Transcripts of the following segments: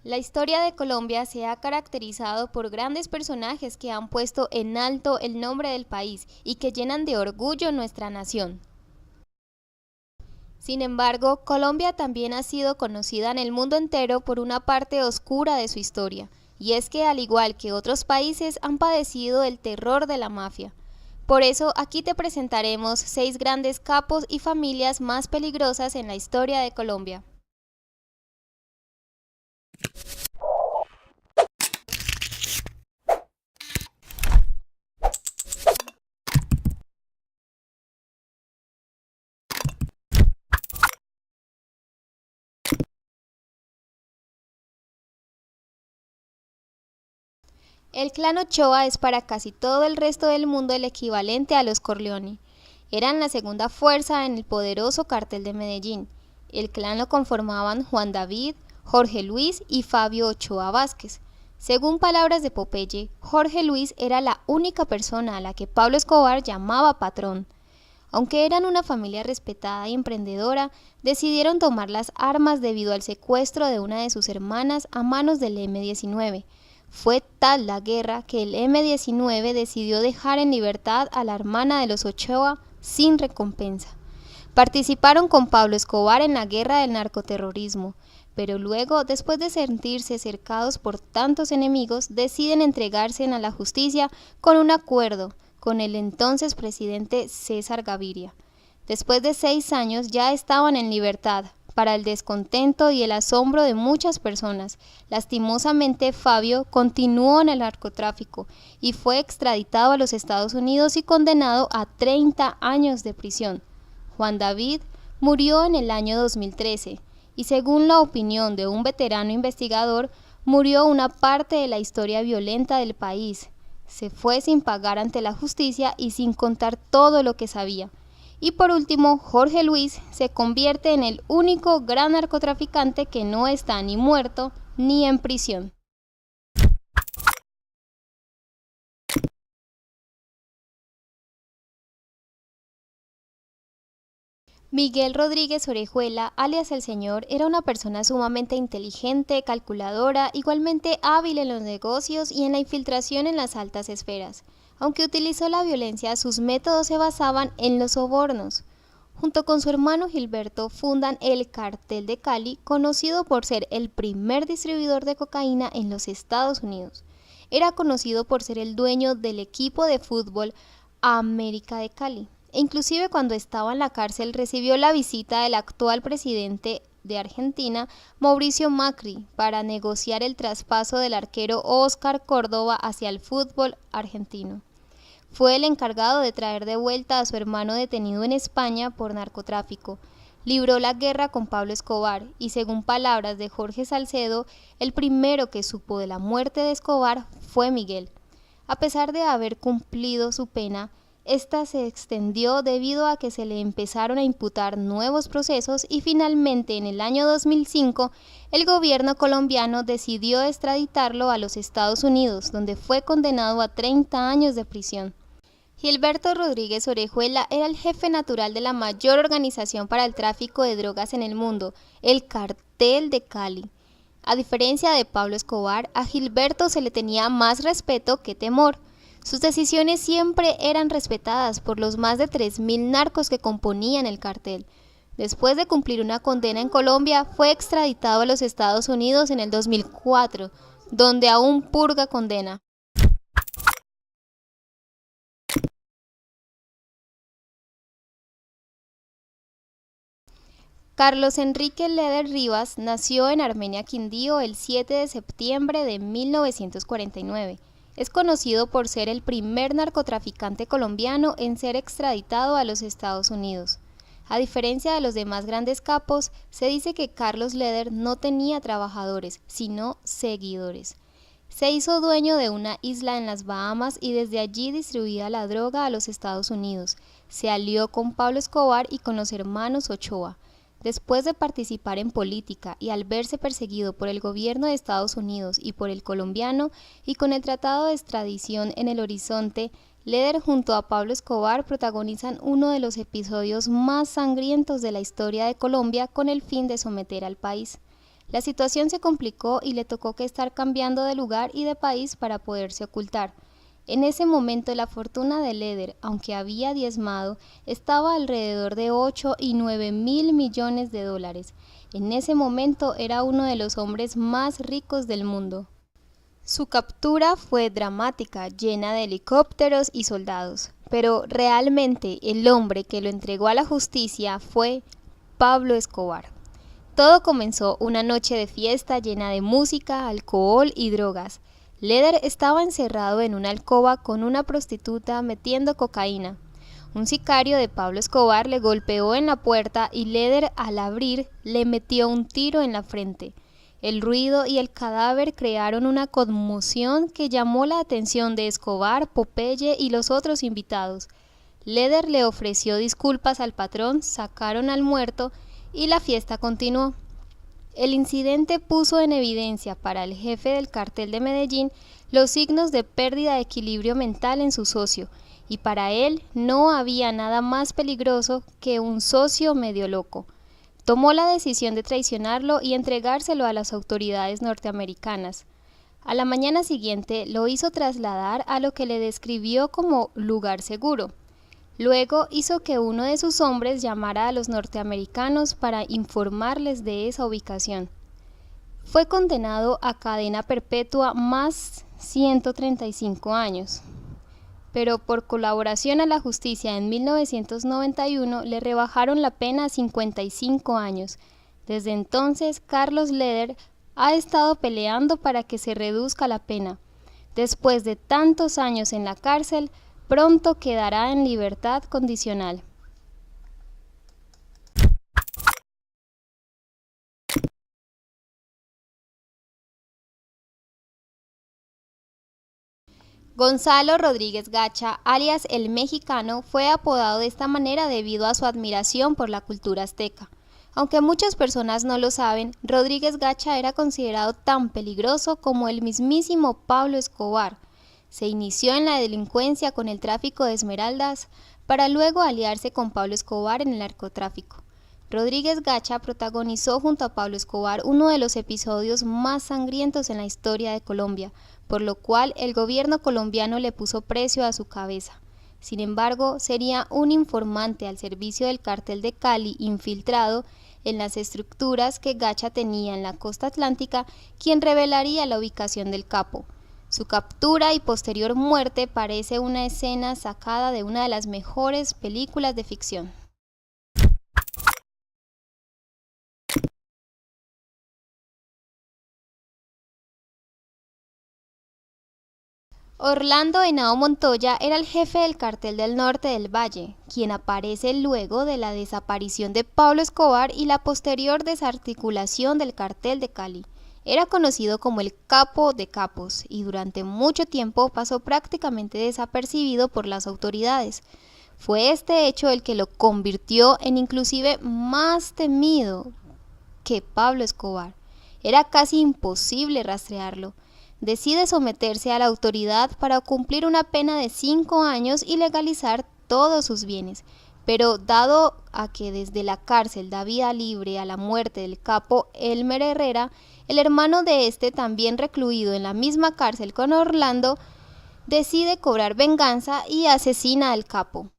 La historia de Colombia se ha caracterizado por grandes personajes que han puesto en alto el nombre del país y que llenan de orgullo nuestra nación. Sin embargo, Colombia también ha sido conocida en el mundo entero por una parte oscura de su historia, y es que al igual que otros países han padecido el terror de la mafia. Por eso aquí te presentaremos 6 grandes capos y familias más peligrosas en la historia de Colombia. El clan Ochoa es para casi todo el resto del mundo el equivalente a los Corleone. Eran la segunda fuerza en el poderoso cartel de Medellín. El clan lo conformaban Juan David, Jorge Luis y Fabio Ochoa Vázquez. Según palabras de Popeye, Jorge Luis era la única persona a la que Pablo Escobar llamaba patrón. Aunque eran una familia respetada y emprendedora, decidieron tomar las armas debido al secuestro de una de sus hermanas a manos del M-19. Fue tal la guerra que el M-19 decidió dejar en libertad a la hermana de los Ochoa sin recompensa. Participaron con Pablo Escobar en la guerra del narcoterrorismo, pero luego, después de sentirse cercados por tantos enemigos, deciden entregarse a la justicia con un acuerdo con el entonces presidente César Gaviria. Después de 6 años ya estaban en libertad, para el descontento y el asombro de muchas personas. Lastimosamente, Fabio continuó en el narcotráfico y fue extraditado a los Estados Unidos y condenado a 30 años de prisión. Juan David murió en el año 2013 y, según la opinión de un veterano investigador, murió una parte de la historia violenta del país. Se fue sin pagar ante la justicia y sin contar todo lo que sabía. Y por último, Jorge Luis se convierte en el único gran narcotraficante que no está ni muerto ni en prisión. Miguel Rodríguez Orejuela, alias El Señor, era una persona sumamente inteligente, calculadora, igualmente hábil en los negocios y en la infiltración en las altas esferas. Aunque utilizó la violencia, sus métodos se basaban en los sobornos. Junto con su hermano Gilberto fundan el Cartel de Cali, conocido por ser el primer distribuidor de cocaína en los Estados Unidos. Era conocido por ser el dueño del equipo de fútbol América de Cali. E inclusive cuando estaba en la cárcel recibió la visita del actual presidente de Argentina, Mauricio Macri, para negociar el traspaso del arquero Óscar Córdoba hacia el fútbol argentino. Fue el encargado de traer de vuelta a su hermano detenido en España por narcotráfico. Libró la guerra con Pablo Escobar y, según palabras de Jorge Salcedo, el primero que supo de la muerte de Escobar fue Miguel. A pesar de haber cumplido su pena, esta se extendió debido a que se le empezaron a imputar nuevos procesos y finalmente en el año 2005 el gobierno colombiano decidió extraditarlo a los Estados Unidos, donde fue condenado a 30 años de prisión. Gilberto Rodríguez Orejuela era el jefe natural de la mayor organización para el tráfico de drogas en el mundo, el Cartel de Cali. A diferencia de Pablo Escobar, a Gilberto se le tenía más respeto que temor. Sus decisiones siempre eran respetadas por los más de 3.000 narcos que componían el cartel. Después de cumplir una condena en Colombia, fue extraditado a los Estados Unidos en el 2004, donde aún purga condena. Carlos Enrique Leder Rivas nació en Armenia, Quindío, el 7 de septiembre de 1949. Es conocido por ser el primer narcotraficante colombiano en ser extraditado a los Estados Unidos. A diferencia de los demás grandes capos, se dice que Carlos Leder no tenía trabajadores, sino seguidores. Se hizo dueño de una isla en las Bahamas y desde allí distribuía la droga a los Estados Unidos. Se alió con Pablo Escobar y con los hermanos Ochoa. Después de participar en política y al verse perseguido por el gobierno de Estados Unidos y por el colombiano, y con el tratado de extradición en el horizonte, Leder junto a Pablo Escobar protagonizan uno de los episodios más sangrientos de la historia de Colombia con el fin de someter al país. La situación se complicó y le tocó que estar cambiando de lugar y de país para poderse ocultar. En ese momento la fortuna de Leder, aunque había diezmado, estaba alrededor de 8 y 9 mil millones de dólares. En ese momento era uno de los hombres más ricos del mundo. Su captura fue dramática, llena de helicópteros y soldados, pero realmente el hombre que lo entregó a la justicia fue Pablo Escobar. Todo comenzó una noche de fiesta llena de música, alcohol y drogas. Leder estaba encerrado en una alcoba con una prostituta metiendo cocaína. Un sicario de Pablo Escobar le golpeó en la puerta y Leder, al abrir, le metió un tiro en la frente. El ruido y el cadáver crearon una conmoción que llamó la atención de Escobar, Popeye y los otros invitados. Leder le ofreció disculpas al patrón, sacaron al muerto y la fiesta continuó. El incidente puso en evidencia para el jefe del cartel de Medellín los signos de pérdida de equilibrio mental en su socio, y para él no había nada más peligroso que un socio medio loco. Tomó la decisión de traicionarlo y entregárselo a las autoridades norteamericanas. A la mañana siguiente lo hizo trasladar a lo que le describió como lugar seguro. Luego hizo que uno de sus hombres llamara a los norteamericanos para informarles de esa ubicación. Fue condenado a cadena perpetua más 135 años, pero por colaboración a la justicia en 1991 le rebajaron la pena a 55 años. Desde entonces, Carlos Leder ha estado peleando para que se reduzca la pena. Después de tantos años en la cárcel, pronto quedará en libertad condicional. Gonzalo Rodríguez Gacha, alias El Mexicano, fue apodado de esta manera debido a su admiración por la cultura azteca. Aunque muchas personas no lo saben, Rodríguez Gacha era considerado tan peligroso como el mismísimo Pablo Escobar. Se inició en la delincuencia con el tráfico de esmeraldas, para luego aliarse con Pablo Escobar en el narcotráfico. Rodríguez Gacha protagonizó junto a Pablo Escobar uno de los episodios más sangrientos en la historia de Colombia, por lo cual el gobierno colombiano le puso precio a su cabeza. Sin embargo, sería un informante al servicio del cártel de Cali infiltrado en las estructuras que Gacha tenía en la costa atlántica, quien revelaría la ubicación del capo. Su captura y posterior muerte parece una escena sacada de una de las mejores películas de ficción. Orlando Henao Montoya era el jefe del Cartel del Norte del Valle, quien aparece luego de la desaparición de Pablo Escobar y la posterior desarticulación del Cartel de Cali. Era conocido como el capo de capos y durante mucho tiempo pasó prácticamente desapercibido por las autoridades. Fue este hecho el que lo convirtió en inclusive más temido que Pablo Escobar. Era casi imposible rastrearlo. Decide someterse a la autoridad para cumplir una pena de 5 años y legalizar todos sus bienes. Pero dado a que desde la cárcel da vida libre a la muerte del capo Elmer Herrera, el hermano de este, también recluido en la misma cárcel con Orlando, decide cobrar venganza y asesina al capo.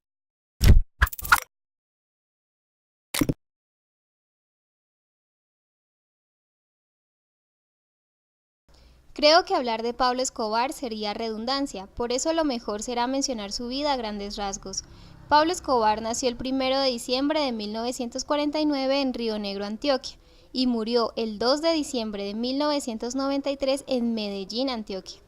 Creo que hablar de Pablo Escobar sería redundancia, por eso lo mejor será mencionar su vida a grandes rasgos. Pablo Escobar nació el 1 de diciembre de 1949 en Río Negro, Antioquia, y murió el 2 de diciembre de 1993 en Medellín, Antioquia.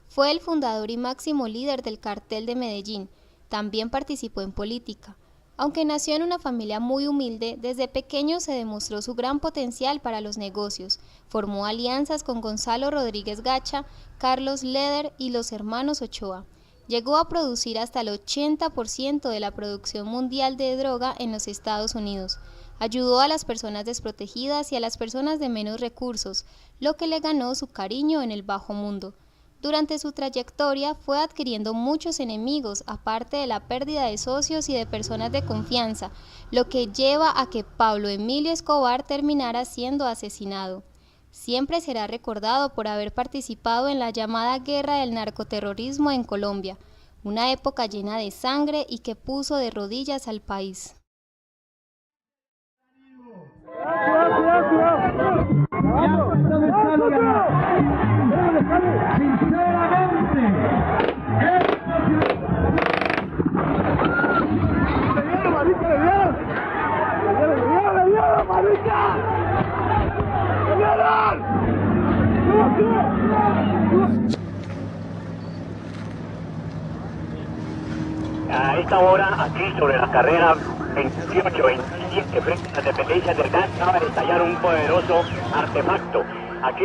Fue el fundador y máximo líder del Cartel de Medellín. También participó en política. Aunque nació en una familia muy humilde, desde pequeño se demostró su gran potencial para los negocios. Formó alianzas con Gonzalo Rodríguez Gacha, Carlos Leder y los hermanos Ochoa. Llegó a producir hasta el 80% de la producción mundial de droga en los Estados Unidos. Ayudó a las personas desprotegidas y a las personas de menos recursos, lo que le ganó su cariño en el bajo mundo. Durante su trayectoria fue adquiriendo muchos enemigos, aparte de la pérdida de socios y de personas de confianza, lo que lleva a que Pablo Emilio Escobar terminara siendo asesinado. Siempre será recordado por haber participado en la llamada Guerra del Narcoterrorismo en Colombia, una época llena de sangre y que puso de rodillas al país. A esta hora, aquí sobre la carrera 28-27, frente a las dependencias del GAN, acaba de estallar un poderoso artefacto. Aquí